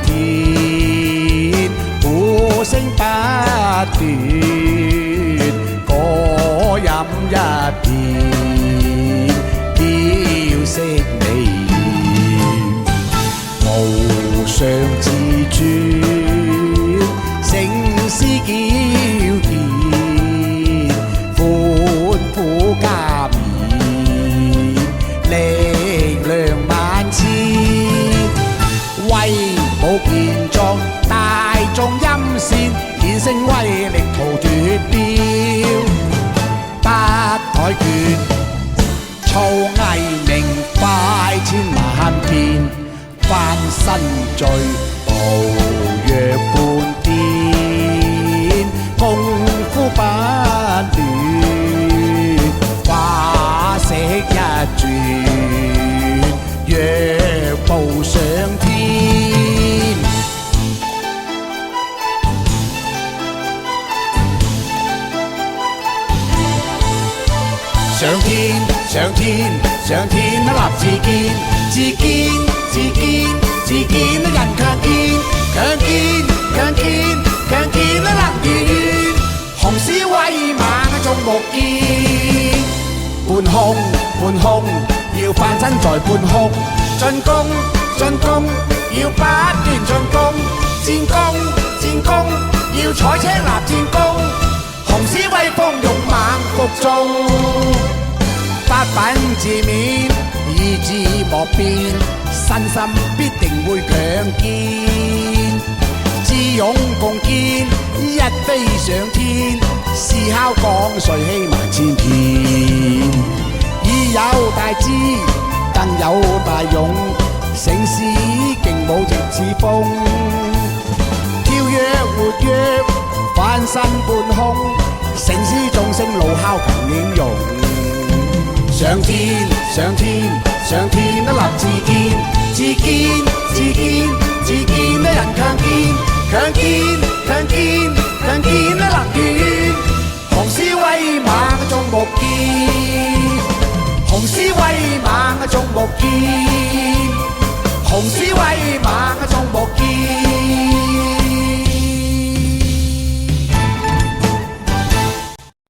天，鼓聲不斷，歌飲一片，飄色美豔，無上至尊，盛思矯健，寬富加冕，力量萬千，威武健壯，大眾音線，顯聲威力圖奪標，不怠倦，操藝明，快千萬變，翻身序，步若半顛，功夫不亂，花式一轉，躍步上天。上天，上天，上天立自堅，自堅，自堅，自堅人強健，強健，強健，強健能如願，雄獅威猛眾目見，半空，半空，要翻身在半空，進攻，進攻，要不斷進攻，戰功，戰功，要賽車立戰功，雄獅威風勇猛服眾。八品自勉，意志莫變，身心必定會強健，智勇共建，一飛上天，思考講誰希萬千遍，已有大志，更有大勇，乘勢勁舞直似風，跳躍活躍，翻身半空，乘思眾聲怒哮強英勇。上天，上天，上天立自堅，自堅，自堅，自堅人強健，強健，強健，強健能如願，雄獅威猛眾目見，雄獅威猛眾目見，雄獅威猛。